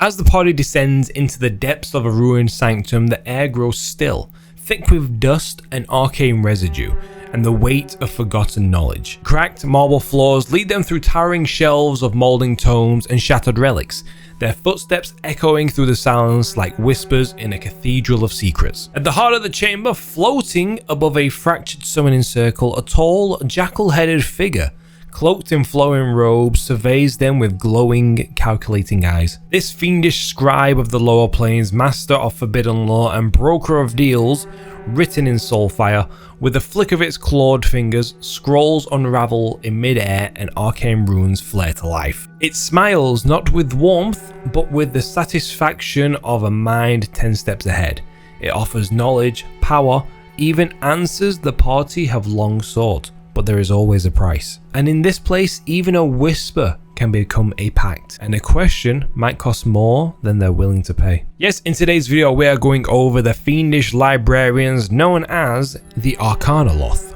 As the party descends into the depths of a ruined sanctum, the air grows still, thick with dust and arcane residue, and the weight of forgotten knowledge. Cracked marble floors lead them through towering shelves of moulding tomes and shattered relics, their footsteps echoing through the silence like whispers in a cathedral of secrets. At the heart of the chamber, floating above a fractured summoning circle, a tall, jackal-headed figure, cloaked in flowing robes, surveys them with glowing, calculating eyes. This fiendish scribe of the lower planes, master of forbidden lore and broker of deals, written in soulfire, with a flick of its clawed fingers, scrolls unravel in mid-air and arcane runes flare to life. It smiles not with warmth, but with the satisfaction of a mind 10 steps ahead. It offers knowledge, power, even answers the party have long sought. But there is always a price. And in this place, even a whisper can become a pact, and a question might cost more than they're willing to pay. Yes, in today's video, we are going over the fiendish librarians known as the Arcanaloth.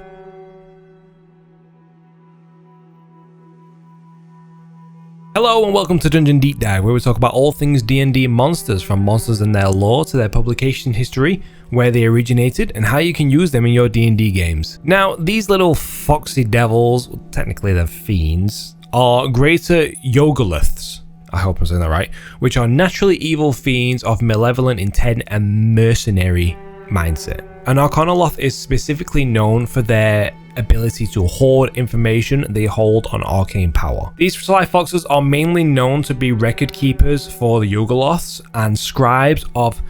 Hello and welcome to Dungeon Deep Dive, where we talk about all things D&D monsters, from monsters and their lore to their publication history, where they originated, and how you can use them in your D&D games. Now, these little foxy devils, well, technically they're fiends, are greater Yogoloths, I hope I'm saying that right, which are naturally evil fiends of malevolent intent and mercenary mindset. An Arcanaloth is specifically known for their ability to hoard information they hold on arcane power. These sly foxes are mainly known to be record keepers for the Yogoloths and scribes of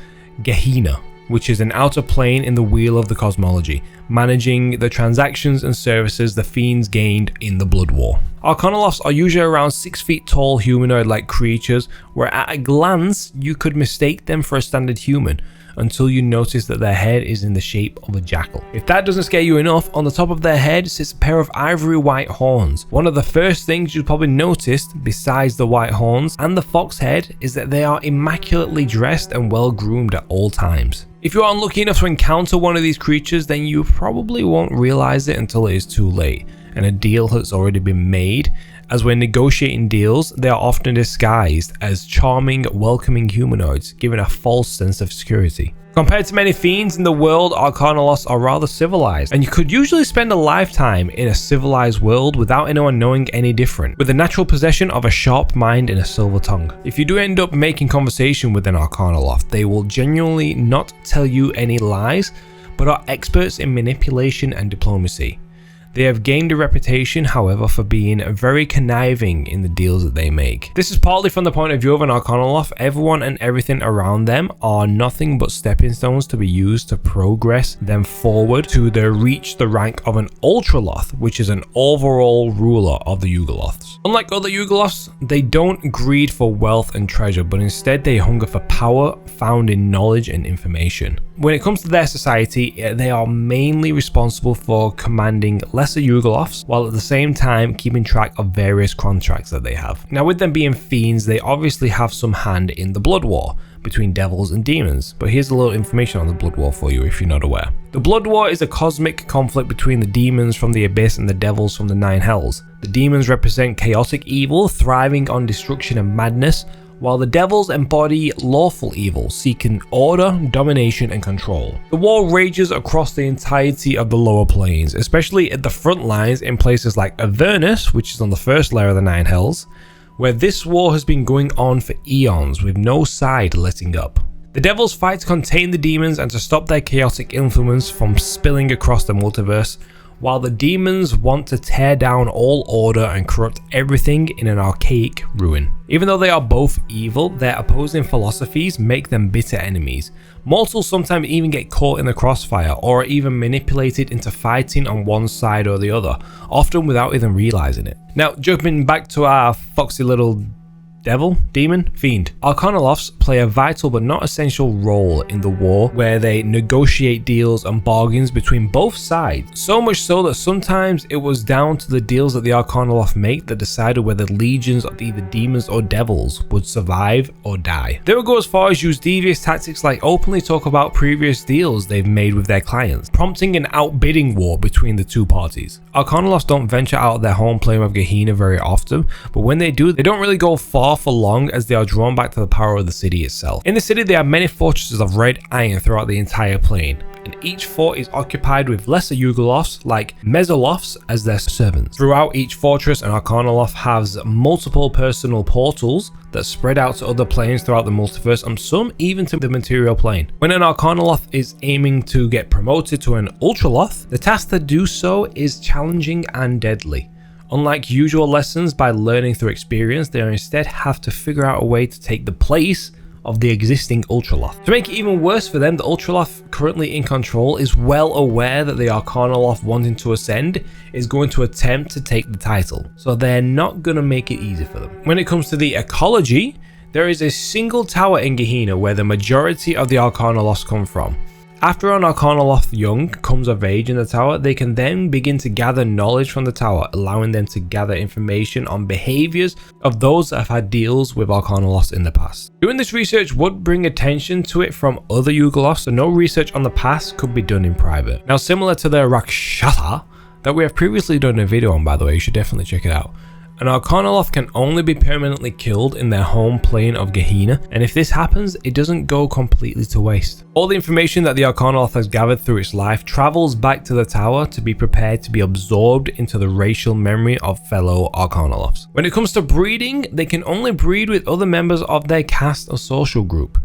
Gehenna, which is an outer plane in the wheel of the cosmology, managing the transactions and services the fiends gained in the Blood War. Arcanaloths are usually around 6 feet tall humanoid-like creatures, where at a glance you could mistake them for a standard human, until you notice that their head is in the shape of a jackal. If that doesn't scare you enough, on the top of their head sits a pair of ivory white horns. One of the first things you've probably noticed, besides the white horns and the fox head, is that they are immaculately dressed and well groomed at all times. If you are unlucky enough to encounter one of these creatures, then you probably won't realize it until it is too late, and a deal has already been made, as when negotiating deals, they are often disguised as charming, welcoming humanoids, giving a false sense of security. Compared to many fiends in the world, Arcanaloths are rather civilized, and you could usually spend a lifetime in a civilized world without anyone knowing any different, with the natural possession of a sharp mind and a silver tongue. If you do end up making conversation with an Arcanaloth, they will genuinely not tell you any lies, but are experts in manipulation and diplomacy. They have gained a reputation, however, for being very conniving in the deals that they make. This is partly from the point of view of an Arcanaloth. Everyone and everything around them are nothing but stepping stones to be used to progress them forward to reach the rank of an Ultraloth, which is an overall ruler of the Yogoloths. Unlike other Yogoloths, they don't greed for wealth and treasure, but instead they hunger for power found in knowledge and information. When it comes to their society, they are mainly responsible for commanding lesser Yogoloths, while at the same time keeping track of various contracts that they have. Now, with them being fiends, they obviously have some hand in the Blood War between devils and demons, but here's a little information on the Blood War for you if you're not aware. The Blood War is a cosmic conflict between the demons from the abyss and the devils from the nine hells. The demons represent chaotic evil, thriving on destruction and madness, while the devils embody lawful evil, seeking order, domination, and control. The war rages across the entirety of the lower planes, especially at the front lines in places like Avernus, which is on the first layer of the Nine Hells, where this war has been going on for eons with no side letting up. The devils fight to contain the demons and to stop their chaotic influence from spilling across the multiverse, while the demons want to tear down all order and corrupt everything in an archaic ruin. Even though they are both evil, their opposing philosophies make them bitter enemies. Mortals sometimes even get caught in the crossfire, or are even manipulated into fighting on one side or the other, often without even realizing it. Now, jumping back to our foxy little devil, demon, fiend. Arcanaloths play a vital but not essential role in the war, where they negotiate deals and bargains between both sides. So much so that sometimes it was down to the deals that the Arcanaloth make that decided whether legions of either demons or devils would survive or die. They would go as far as use devious tactics like openly talk about previous deals they've made with their clients, prompting an outbidding war between the two parties. Arcanaloths don't venture out of their home plane of Gehenna very often, but when they do, they don't really go far are for long as they are drawn back to the power of the city itself. In the city, there are many fortresses of red iron throughout the entire plane, and each fort is occupied with lesser Yugoloths like Mesoloths as their servants. Throughout each fortress, an Arcanaloth has multiple personal portals that spread out to other planes throughout the multiverse, and some even to the material plane. When an Arcanaloth is aiming to get promoted to an Ultraloth, the task to do so is challenging and deadly. Unlike usual lessons by learning through experience, they instead have to figure out a way to take the place of the existing Ultraloth. To make it even worse for them, the Ultraloth currently in control is well aware that the Arcanaloth wanting to ascend is going to attempt to take the title, so they're not going to make it easy for them. When it comes to the ecology, there is a single tower in Gehenna where the majority of the Arcanaloths come from. After an Arcanaloth young comes of age in the tower, they can then begin to gather knowledge from the tower, allowing them to gather information on behaviors of those that have had deals with Arcanaloths in the past. Doing this research would bring attention to it from other Yugoloths, so no research on the past could be done in private. Now, similar to the Rakshasa that we have previously done a video on, by the way, you should definitely check it out. An Arcanaloth can only be permanently killed in their home plane of Gehenna, and if this happens, it doesn't go completely to waste. All the information that the Arcanaloth has gathered through its life travels back to the tower to be prepared to be absorbed into the racial memory of fellow Arcanaloths. When it comes to breeding, they can only breed with other members of their caste or social group.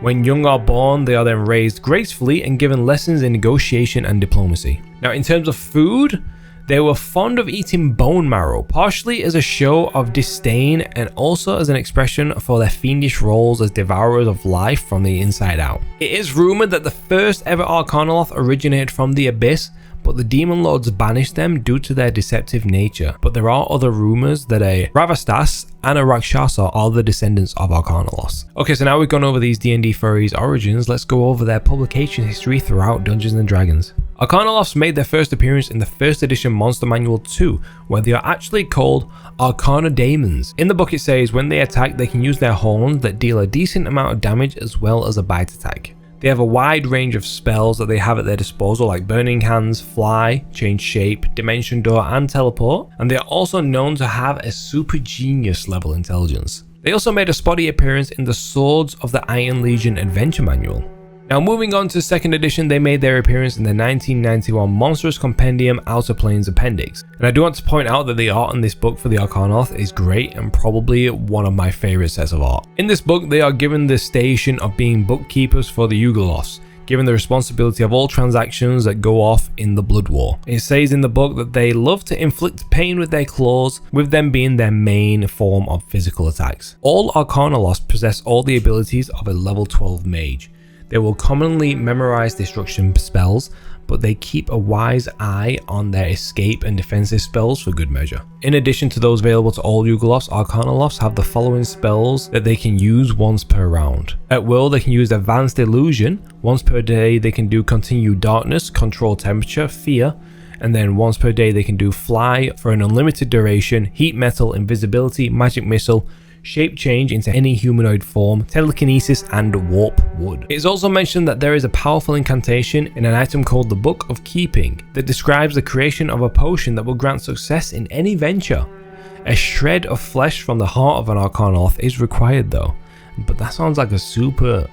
When young are born, they are then raised gracefully and given lessons in negotiation and diplomacy. Now, in terms of food, they were fond of eating bone marrow, partially as a show of disdain and also as an expression for their fiendish roles as devourers of life from the inside out. It is rumored that the first ever Arcanaloth originated from the Abyss, but the Demon Lords banished them due to their deceptive nature. But there are other rumors that a Ravastas and a Rakshasa are the descendants of Arcanaloths. Okay, so now we've gone over these D&D furries' origins, let's go over their publication history throughout Dungeons and Dragons. Arcanaloths made their first appearance in the 1st edition Monster Manual 2, where they are actually called Arcanadaemons. In the book it says when they attack, they can use their horns that deal a decent amount of damage as well as a bite attack. They have a wide range of spells that they have at their disposal, like Burning Hands, Fly, Change Shape, Dimension Door, and Teleport, and they are also known to have a super genius level intelligence. They also made a spotty appearance in the Swords of the Iron Legion Adventure Manual. Now, moving on to 2nd edition, they made their appearance in the 1991 Monstrous Compendium Outer Planes Appendix. And I do want to point out that the art in this book for the Arcanaloth is great and probably one of my favorite sets of art. In this book, they are given the station of being bookkeepers for the Yugoloths, given the responsibility of all transactions that go off in the Blood War. It says in the book that they love to inflict pain with their claws, with them being their main form of physical attacks. All Arcanaloths possess all the abilities of a level 12 mage. They will commonly memorize destruction spells, but they keep a wise eye on their escape and defensive spells for good measure. In addition to those available to all Yugoloths, Arcanaloths have the following spells that they can use once per round. At will, they can use Advanced Illusion. Once per day, they can do Continued Darkness, Control Temperature, Fear, and then once per day they can do Fly for an unlimited duration, Heat Metal, Invisibility, Magic Missile, Shape Change into any humanoid form, Telekinesis, and Warp Wood. It is also mentioned that there is a powerful incantation in an item called the Book of Keeping that describes the creation of a potion that will grant success in any venture. A shred of flesh from the heart of an Arcanaloth is required though, but that sounds like a super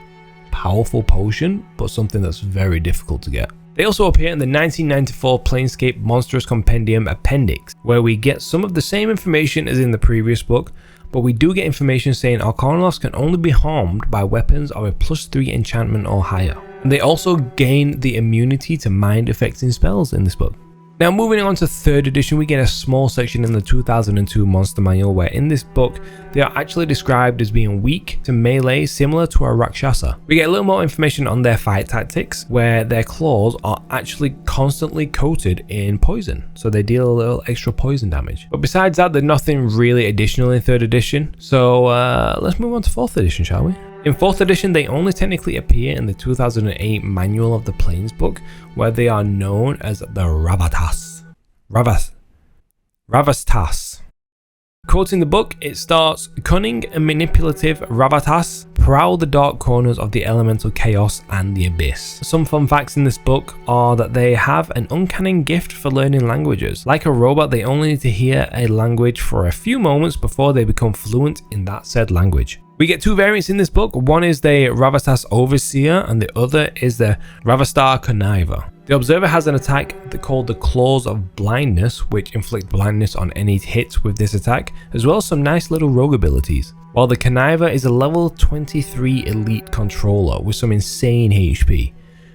powerful potion, but something that's very difficult to get. They also appear in the 1994 Planescape Monstrous Compendium Appendix, where we get some of the same information as in the previous book, but we do get information saying Arcanaloths can only be harmed by weapons of a +3 enchantment or higher. And they also gain the immunity to mind affecting spells in this book. Now, moving on to 3rd edition, we get a small section in the 2002 Monster Manual where in this book they are actually described as being weak to melee, similar to a Rakshasa. We get a little more information on their fight tactics, where their claws are actually constantly coated in poison, so they deal a little extra poison damage. But besides that, there's nothing really additional in 3rd edition, so let's move on to 4th edition, shall we? In 4th edition, they only technically appear in the 2008 Manual of the Planes book, where they are known as the Ravastas. Quoting the book, it starts, "Cunning and manipulative Ravatas prowl the dark corners of the elemental chaos and the abyss. Some fun facts in this book are that they have an uncanny gift for learning languages. Like a robot, they only need to hear a language for a few moments before they become fluent in that said language. We get two variants in this book. One is the Ravastas Overseer and the other is the Ravastar Conniver. The Observer has an attack called the Claws of Blindness, which inflict blindness on any hits with this attack, as well as some nice little rogue abilities. While the Conniver is a level 23 elite controller with some insane HP.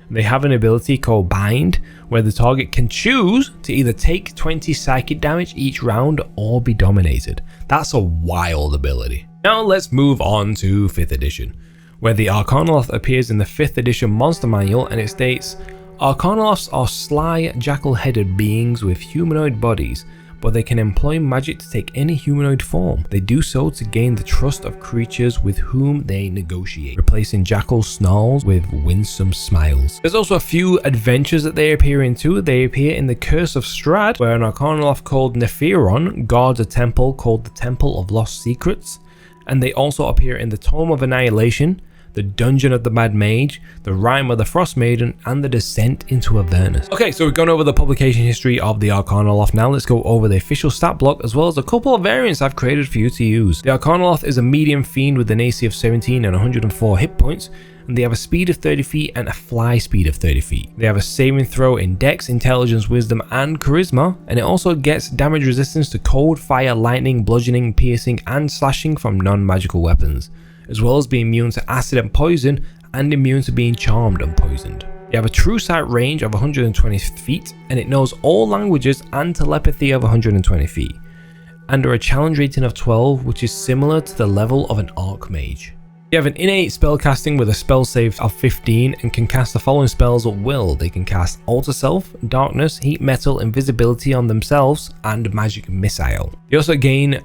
They have an ability called Bind, where the target can choose to either take 20 psychic damage each round or be dominated. That's a wild ability. Now let's move on to 5th edition, where the Arcanaloth appears in the 5th edition monster manual, and it states, Arcanaloths are sly, jackal-headed beings with humanoid bodies, but they can employ magic to take any humanoid form. They do so to gain the trust of creatures with whom they negotiate, replacing jackal snarls with winsome smiles. There's also a few adventures that they appear in too. They appear in the Curse of Strahd, where an Arcanaloth called Nephiron guards a temple called the Temple of Lost Secrets, and they also appear in the Tome of Annihilation, the Dungeon of the Mad Mage, the Rime of the Frost Maiden, and the Descent into Avernus. Okay, so we've gone over the publication history of the Arcanaloth. Now let's go over the official stat block, as well as a couple of variants I've created for you to use. The Arcanaloth is a medium fiend with an AC of 17 and 104 hit points, and they have a speed of 30 feet and a fly speed of 30 feet. They have a saving throw in Dex, Intelligence, Wisdom, and Charisma, and it also gets damage resistance to cold, fire, lightning, bludgeoning, piercing, and slashing from non-magical weapons, as well as being immune to acid and poison, and immune to being charmed and poisoned. They have a true sight range of 120 feet, and it knows all languages and telepathy of 120 feet, and are a challenge rating of 12, which is similar to the level of an Archmage. They have an innate spellcasting with a spell save of 15 and can cast the following spells at will. They can cast Alter Self, Darkness, Heat Metal, Invisibility on themselves, and Magic Missile. They also gain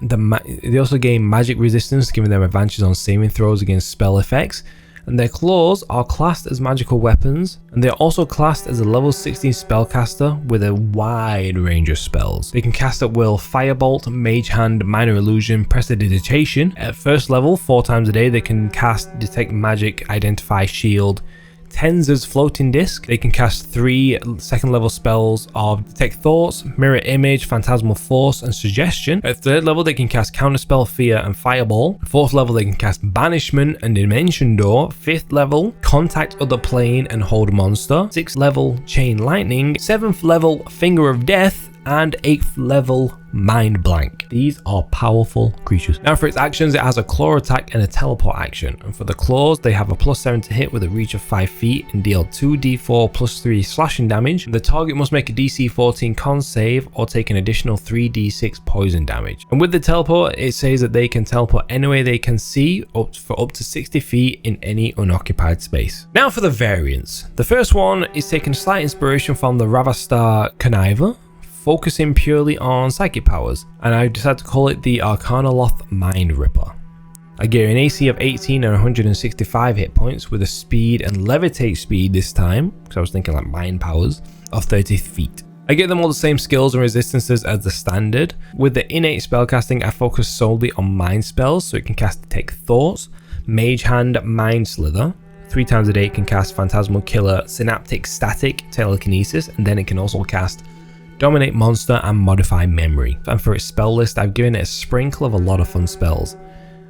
magic resistance, giving them advantages on saving throws against spell effects. And their claws are classed as magical weapons, and they're also classed as a level 16 spellcaster with a wide range of spells. They can cast at will Firebolt, Mage Hand, Minor Illusion, Prestidigitation. At first level, 4 times a day, they can cast Detect Magic, Identify, Shield, Tenz's Floating Disc. They can cast 3 second level spells of Detect Thoughts, Mirror Image, Phantasmal Force, and Suggestion. At 3rd level, they can cast Counterspell, Fear, and Fireball. 4th level, they can cast Banishment and Dimension Door. 5th level, Contact Other Plane and Hold Monster. 6th level, Chain Lightning. 7th level, Finger of Death. And 8th level, Mind Blank. These are powerful creatures. Now for its actions, it has a claw attack and a teleport action. And for the claws, they have a +7 to hit with a reach of 5 feet and deal 2d4 +3 slashing damage. The target must make a DC 14 con save or take an additional 3d6 poison damage. And with the teleport, it says that they can teleport anywhere they can see for up to 60 feet in any unoccupied space. Now for the variants. The first one is taking slight inspiration from the Ravastar Conniver, focusing purely on psychic powers, and I decided to call it the Arcanaloth Mind Ripper. I gave an AC of 18 and 165 hit points with a speed and levitate speed this time, because I was thinking like mind powers, of 30 feet. I give them all the same skills and resistances as the standard. With the innate spellcasting, I focus solely on mind spells, so it can cast Detect Thoughts, Mage Hand, Mind Slither. 3 times a day it can cast Phantasmal Killer, Synaptic Static, Telekinesis, and then it can also cast Dominate Monster and Modify Memory. And for its spell list, I've given it a sprinkle of a lot of fun spells.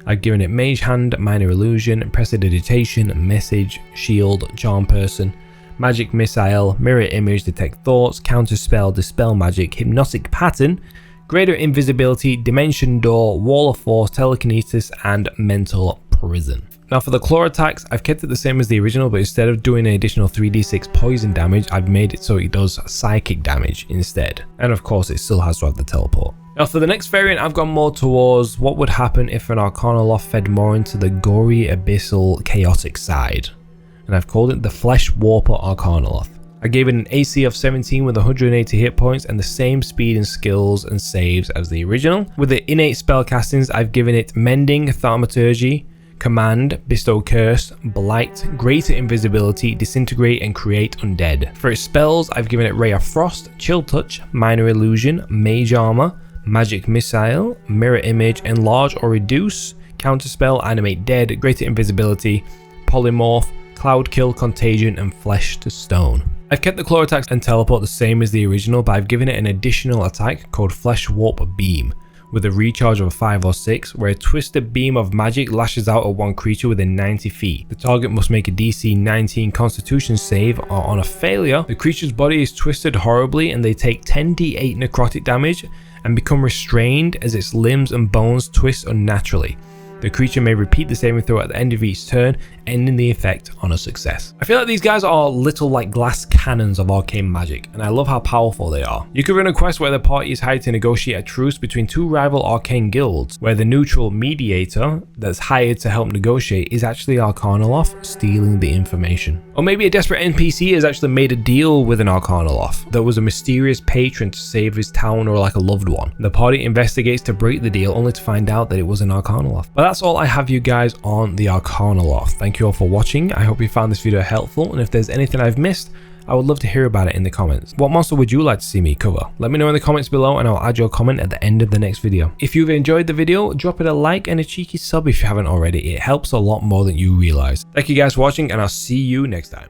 I've given it Mage Hand, Minor Illusion, Prestidigitation, Message, Shield, Charm Person, Magic Missile, Mirror Image, Detect Thoughts, Counterspell, Dispel Magic, Hypnotic Pattern, Greater Invisibility, Dimension Door, Wall of Force, Telekinesis, and Mental Prison. Now for the claw attacks, I've kept it the same as the original, but instead of doing an additional 3d6 poison damage, I've made it so it does psychic damage instead. And of course, it still has to have the teleport. Now for the next variant, I've gone more towards what would happen if an Arcanaloth fed more into the gory, abyssal, chaotic side. And I've called it the Flesh Warper Arcanaloth. I gave it an AC of 17 with 180 hit points and the same speed and skills and saves as the original. With the innate spell castings, I've given it Mending, Thaumaturgy, Command, Bestow Curse, Blight, Greater Invisibility, Disintegrate, and Create Undead. For its spells, I've given it Ray of Frost, Chill Touch, Minor Illusion, Mage Armor, Magic Missile, Mirror Image, Enlarge or Reduce, Counterspell, Animate Dead, Greater Invisibility, Polymorph, Cloud Kill, Contagion, and Flesh to Stone. I've kept the claw attacks and teleport the same as the original, but I've given it an additional attack called Flesh Warp Beam, with a recharge of 5 or 6, where a twisted beam of magic lashes out at one creature within 90 feet. The target must make a DC 19 Constitution save, or on a failure, the creature's body is twisted horribly and they take 10d8 necrotic damage and become restrained as its limbs and bones twist unnaturally. The creature may repeat the saving throw at the end of each turn, ending the effect on a success. I feel like these guys are little like glass cannons of arcane magic, and I love how powerful they are. You could run a quest where the party is hired to negotiate a truce between two rival arcane guilds, where the neutral mediator that's hired to help negotiate is actually Arcanaloth stealing the information. Or maybe a desperate NPC has actually made a deal with an Arcanaloth that was a mysterious patron to save his town or like a loved one. The party investigates to break the deal only to find out that it was an Arcanaloth. But that's all I have you guys on the Arcanaloth. Thank you all for watching. I hope you found this video helpful, and if there's anything I've missed, I would love to hear about it in the comments. What monster would you like to see me cover? Let me know in the comments below and I'll add your comment at the end of the next video. If you've enjoyed the video, drop it a like and a cheeky sub if you haven't already. It helps a lot more than you realize. Thank you guys for watching, and I'll see you next time.